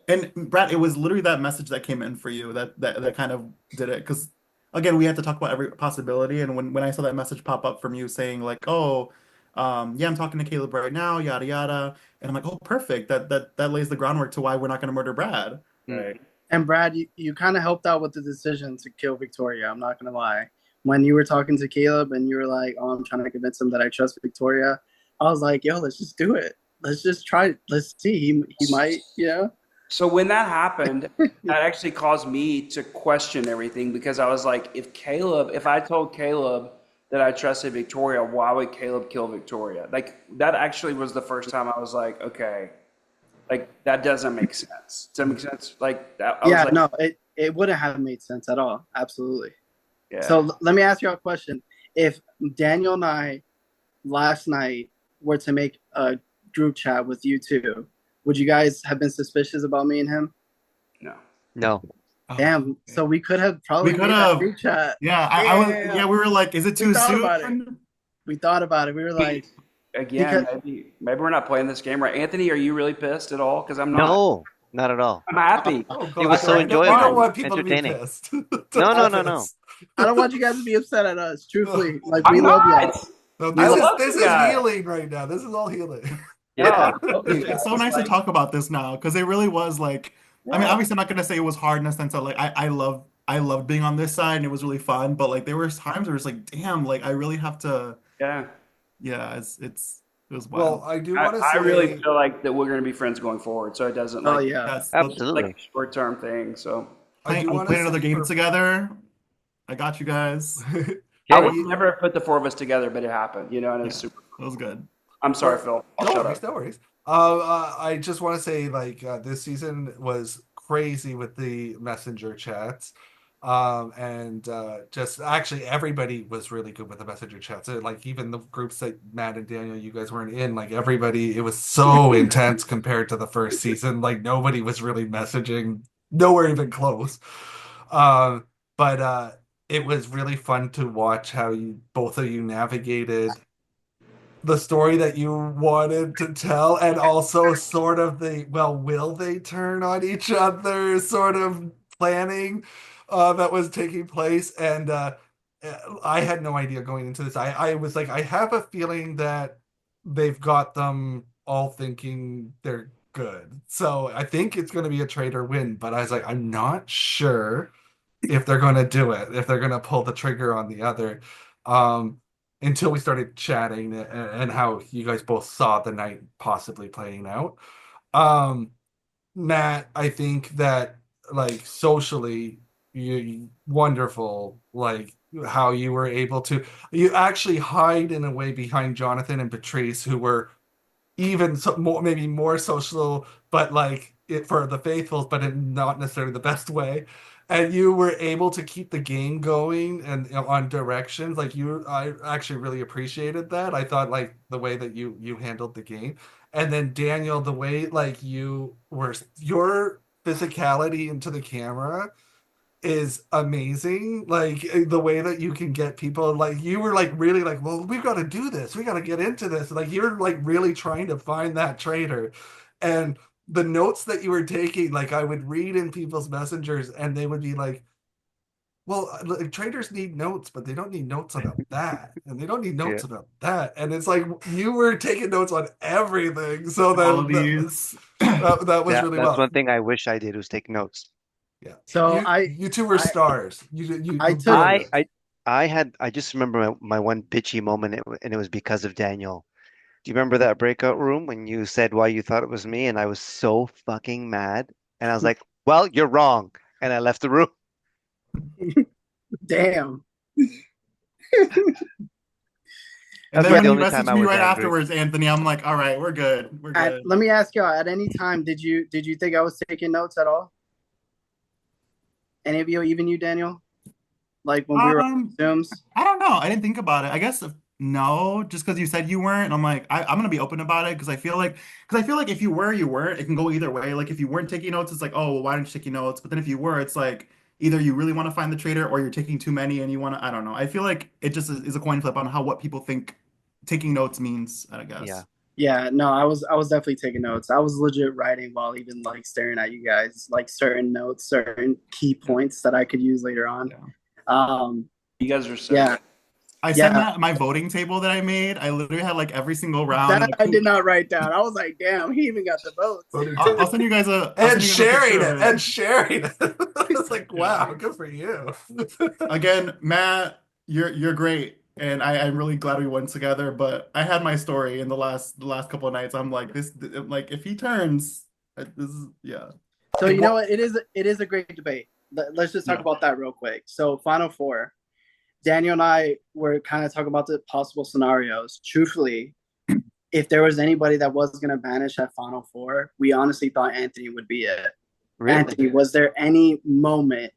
And Brad, it was literally that message that came in for you that kind of did it. Because again, we had to talk about every possibility. And when I saw that message pop up from you saying like, oh, yeah, I'm talking to Caleb right now, yada yada, and I'm like, oh, perfect. That lays the groundwork to why we're not going to murder Brad. Right. and Brad, you kind of helped out with the decision to kill Victoria. I'm not gonna lie. When you were talking to Caleb and you were like, "Oh, I'm trying to convince him that I trust Victoria," I was like, "Yo, let's just do it. Let's just try. Let's see. He might, So when that happened, that actually caused me to question everything because I was like, if I told Caleb that I trusted Victoria, why would Caleb kill Victoria? Like that actually was the first time I was like, okay, like that doesn't make sense. Does that make sense? Like that, I was Yeah, like, no, it wouldn't have made sense at all. Absolutely. yeah. So let me ask you a question. If Daniel and I last night were to make a group chat with you two, would you guys have been suspicious about me and him? No. No. Oh, Damn. So we could have probably we could made that have. group chat. Yeah, I was. Damn. Yeah, we were like, is it We too thought about it. soon? We thought about it. We were like, Again, because maybe we're not playing this game right. Anthony, are you really pissed at all? Because I'm not. No, not at all. I'm happy. oh It was God, so we don't enjoyable, want people to be entertaining. pissed. No, no, Don't no, do no. this. I don't want you guys to be upset at us. Truthfully, like we I'm love y'all. not. No, We I love. love this you is guys. healing right now. This is all healing. No, Yeah. I love you It's guys. so nice to Like, talk about this now because it really was like. I mean, yeah, obviously, I'm not gonna say it was hard in a sense of like I loved being on this side and it was really fun, but like there were times where it's like, damn, like I really have to. yeah. Yeah, it was Well, wild. I do I, want to I really say, feel like that we're going to be friends going forward, so it doesn't Oh like yeah. Yes, Absolutely. a short term thing. So I do want to playing another say game for together. I got you guys. I Okay. would never have put the four of us together, but it happened, and it was Yeah, super. it was good. I'm sorry, Phil. I'll no shut worries, up. no worries. I just want to say, like, this season was crazy with the messenger chats. And just actually everybody was really good with the messenger chats. Like even the groups that Matt and Daniel, you guys weren't in, like everybody, it was so intense compared to the first season. Like nobody was really messaging, nowhere even close. Um, but it was really fun to watch how you both of you navigated the story that you wanted to tell and also sort of the well will they turn on each other sort of planning that was taking place and I had no idea going into this. I was like I have a feeling that they've got them all thinking they're good, so I think it's going to be a traitor win, but I was like I'm not sure if they're going to do it, if they're going to pull the trigger on the other. Um, until we started chatting and how you guys both saw the night possibly playing out. Um, Matt, I think that like socially, you wonderful, like how you were able to you actually hide in a way behind Jonathan and Patrice, who were even so more maybe more social, but like it for the faithfuls, but in not necessarily the best way. And you were able to keep the game going and on directions. Like I actually really appreciated that. I thought like the way that you handled the game, and then Daniel, the way like you were your physicality into the camera is amazing. Like the way that you can get people like you were like really like, well, we've got to do this. We got to get into this. Like you're like really trying to find that traitor. And the notes that you were taking, like I would read in people's messengers and they would be like, well, like, traders need notes, but they don't need notes about that. And they don't need Yeah. notes about that. And it's like you were taking notes on everything. So All then of these. that was Yeah, really that's well. one thing I wish I did was take notes. Yeah. So You two were I stars. I You took brilliant. I just remember my one bitchy moment, and it was because of Daniel. Do you remember that breakout room when you said why you thought it was me, and I was so fucking mad, and I was like, "Well, you're wrong," and I left the room. damn. And That's then about when the you only time messaged I me was right angry. afterwards, Anthony, I'm like, all right, we're good. We're good. Let me ask y'all. At any time, did you think I was taking notes at all? Any of you, even you, Daniel? Like when we were on Um, Zooms? I don't know. I didn't think about it. I guess no, just because you said you weren't, and I'm like, I'm gonna be open about it because I feel like if you were, you weren't. It can go either way. Like if you weren't taking notes, it's like, oh, well, why didn't you take notes? But then if you were, it's like either you really want to find the traitor or you're taking too many and you want to. I don't know. I feel like it just is a coin flip on how what people think taking notes means, I Yeah. guess. Yeah, no, I was definitely taking notes. I was legit writing while even like staring at you guys, like certain notes, certain key Yeah. points that I could use later on. Yeah. Um, You guys are so yeah, good. I sent yeah, that my voting table that I made. I literally had like every single round and that like I who did not write down. I was like, damn, he even got the votes. I'll send you guys I'll And send you guys a sharing picture it of and it. sharing it. It's like, Yeah. wow, good for you. Again, Matt, you're great, and I'm really glad we went together. But I had my story in the last couple of nights. I'm like this, like if he turns, this is yeah, So It you know wa- what? It is a great debate. Let's just talk yeah. about that real quick. So Final Four, Daniel and I were kind of talking about the possible scenarios. Truthfully, if there was anybody that was going to vanish at Final Four, we honestly thought Anthony would be it. Really? Anthony, was there any moment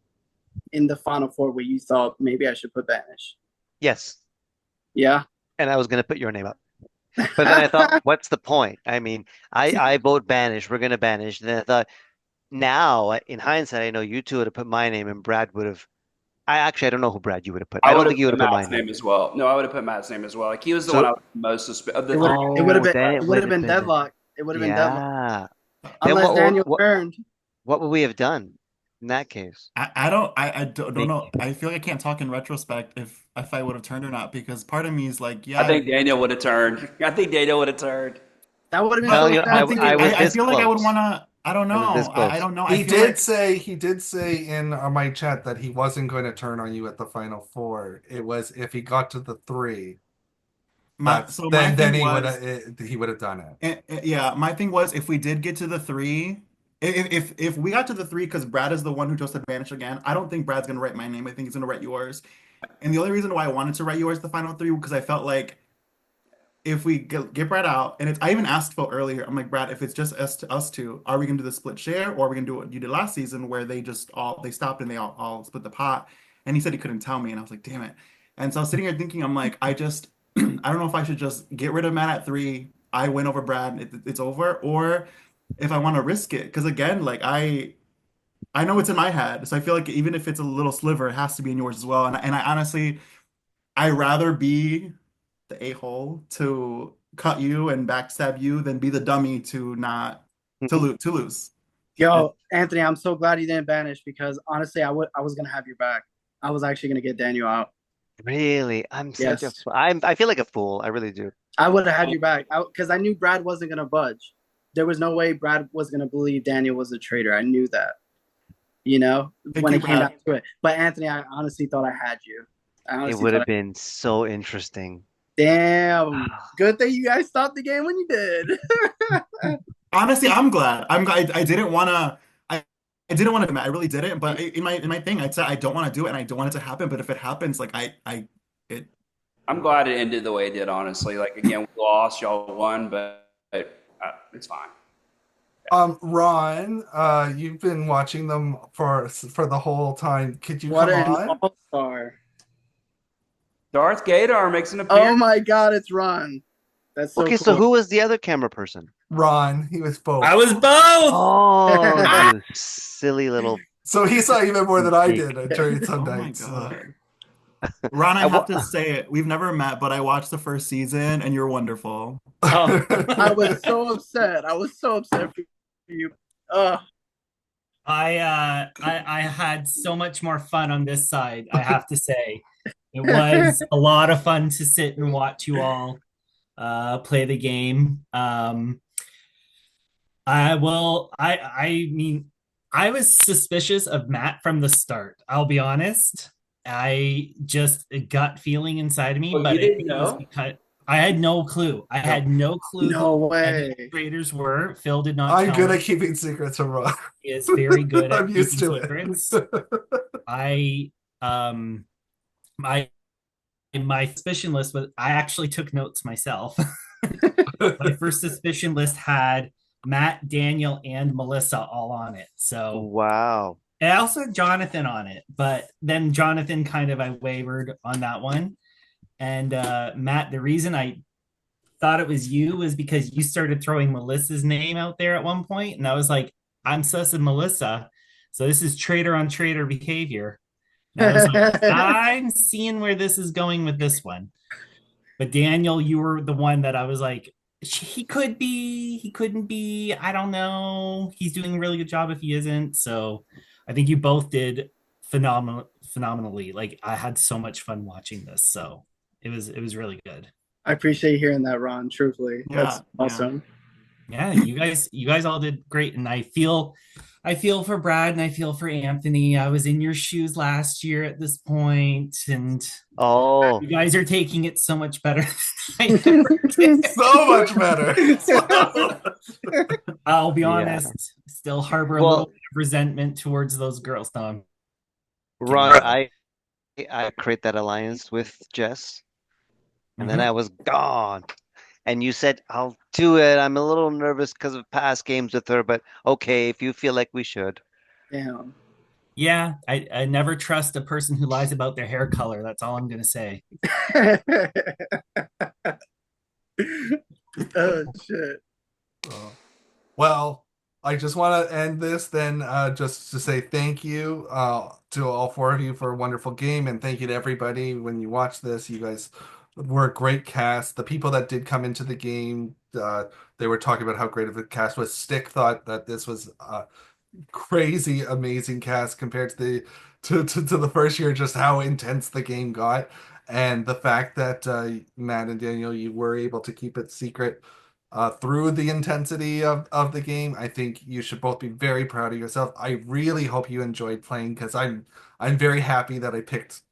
in the Final Four where you thought maybe I should put Vanish? Yes. Yeah. And I was gonna put your name up. But then I thought, what's the point? I mean, I vote banish. We're gonna banish. And then I thought, now in hindsight, I know you two would have put my name, and Brad would have. I don't know who Brad you would have put. I I would don't have think you would put have put my Matt's name. name as well. No, I would have put Matt's name as well. Like he was the one So, I was most suspicious of the It would three. it would have oh, been then it it would would have have been been deadlock. It would have been deadlock yeah. Then unless Daniel turned. what would we have done in that case? I don't Make know. I feel like I can't talk in retrospect if I would have turned or not because part of me is like, I yeah, think Daniel would have turned. I think Daniel would have turned. That would have been well, so but you know, I'm sad thinking I too. was I this feel like I would close. wanna. I don't I was this know. I close. don't know. I He feel did like say he did say in my chat that he wasn't going to turn on you at the final four. It was if he got to the three, my that's so my then thing was. he would have done it. Yeah, my thing was if we did get to the three, if we got to the three because Brad is the one who chose to banish again, I don't think Brad's gonna write my name. I think he's gonna write yours. And the only reason why I wanted to write yours the final three because I felt like if we get Brad out, and I even asked Phil earlier, I'm like, Brad, if it's just us two, are we gonna do the split share or are we gonna do what you did last season where they stopped and they all split the pot? And he said he couldn't tell me, and I was like, damn it. And so I was sitting here thinking, I'm like, I don't know if I should just get rid of Matt at three. I win over Brad, it's over, or if I want to risk it. Because again, like I know it's in my head, so I feel like even if it's a little sliver, it has to be in yours as well. And I honestly, I rather be the a-hole to cut you and backstab you than be the dummy to not to lose. And Yo, Anthony, I'm so glad you didn't banish because honestly, I was gonna have your back. I was actually gonna get Daniel out. Really, Yes, I feel like a fool. I really do. I would have had your back because I knew Brad wasn't gonna budge. There was no way Brad was gonna believe Daniel was a traitor. I knew that. thank When you, it came Brad. down to it. But Anthony, I honestly thought I had you. I It honestly would thought, have been so interesting. damn, good thing you guys stopped the game when you did. Honestly, I'm glad. I'm glad. I didn't want to. I didn't want to. I really didn't. But in my thing, I said I don't want to do it, and I don't want it to happen. But if it happens, like it. I'm glad it ended the way it did. Honestly, like again, we lost, y'all won, but it's fine. Ron, you've been watching them for the whole time. Could you What come an on? all-star. Darth Gator makes an Oh appearance. my God, it's Ron. That's so Okay, so cool. who was the other camera person? Ron, he was both. I was both. Oh, you silly little. So he saw even more than I Dick. did during some Oh my nights. God. Ron, I I have wa to say it. We've never met, but I watched the first season, and you're wonderful. Oh, I was so upset. I was so upset for you. Uh, I had so much more fun on this side, I have to say. It was a lot of fun to sit and watch you all play the game. I mean, I was suspicious of Matt from the start. I'll be honest. I just a gut feeling inside of me, Oh, but you I didn't think it was know? because I had no clue. I had no clue no who any of way. the traders were. Phil did not I'm tell good me. at keeping secrets from Ron. He is very good at I'm used keeping to secrets. it. I my my suspicion list was I actually took notes myself. My first suspicion list had Matt, Daniel, and Melissa all on it. So Wow. And I also had Jonathan on it, but then Jonathan kind of I wavered on that one. And Matt, the reason I thought it was you was because you started throwing Melissa's name out there at one point, and I was like, I'm sus of Melissa, so this is traitor on traitor behavior. And I was like, I'm seeing where this is going with this one. But Daniel, you were the one that I was like, he could be, he couldn't be. I don't know. He's doing a really good job if he isn't. So I think you both did phenomenally. Like I had so much fun watching this. So it was really good. I appreciate hearing that, Ron. Truthfully, that's Yeah. awesome. Yeah, you guys all did great, and I feel for Brad and I feel for Anthony. I was in your shoes last year at this point, and Oh, you guys are taking it so much better than I ever did. So much better. I'll be yeah. honest, still harbor a Well, little bit of resentment towards those girls. No, I'm kidding. Ron, I create that alliance with Jess, and then Mhm. I was gone. And you said, I'll do it. I'm a little nervous because of past games with her, but okay, if you feel like we should. Damn. Yeah, I never trust a person who lies about their hair color. That's all I'm gonna say. Oh shit. Oh. Well, I just want to end this then just to say thank you to all four of you for a wonderful game, and thank you to everybody when you watch this. You guys were a great cast. The people that did come into the game, they were talking about how great of a cast was. Stick thought that this was crazy amazing cast compared to to the first year, just how intense the game got, and the fact that Matt and Daniel, you were able to keep it secret through the intensity of the game. I think you should both be very proud of yourself. I really hope you enjoyed playing, because I'm very happy that I picked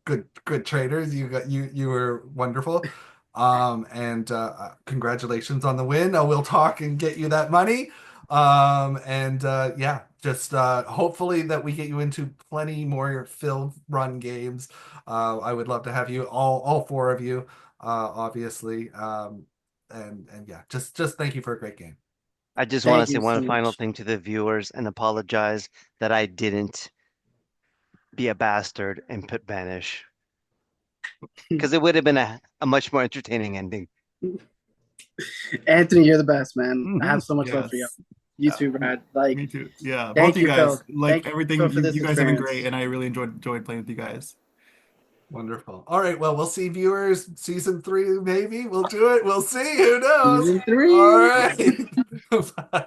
good traders. You were wonderful. And congratulations on the win. We'll talk and get you that money. And yeah, just hopefully that we get you into plenty more field run games. I would love to have you all four of you, obviously. And yeah, just thank you for a great game. I just want Thank to say you one so final much. thing to the viewers and apologize that I didn't be a bastard and put banish because it would have been a much more entertaining ending. Anthony, you're the best, man. I have so much love for you. Yes. You too, Brad. Me Like, too. Yeah, both thank of you you, Phil. guys, like Thank you, everything, Phil, for you this guys have been experience. great, and I really enjoyed playing with you guys. Wonderful. All right, well, we'll see, viewers. Season 3, maybe we'll do it. We'll see. Who knows? Season 3. All right. Bye.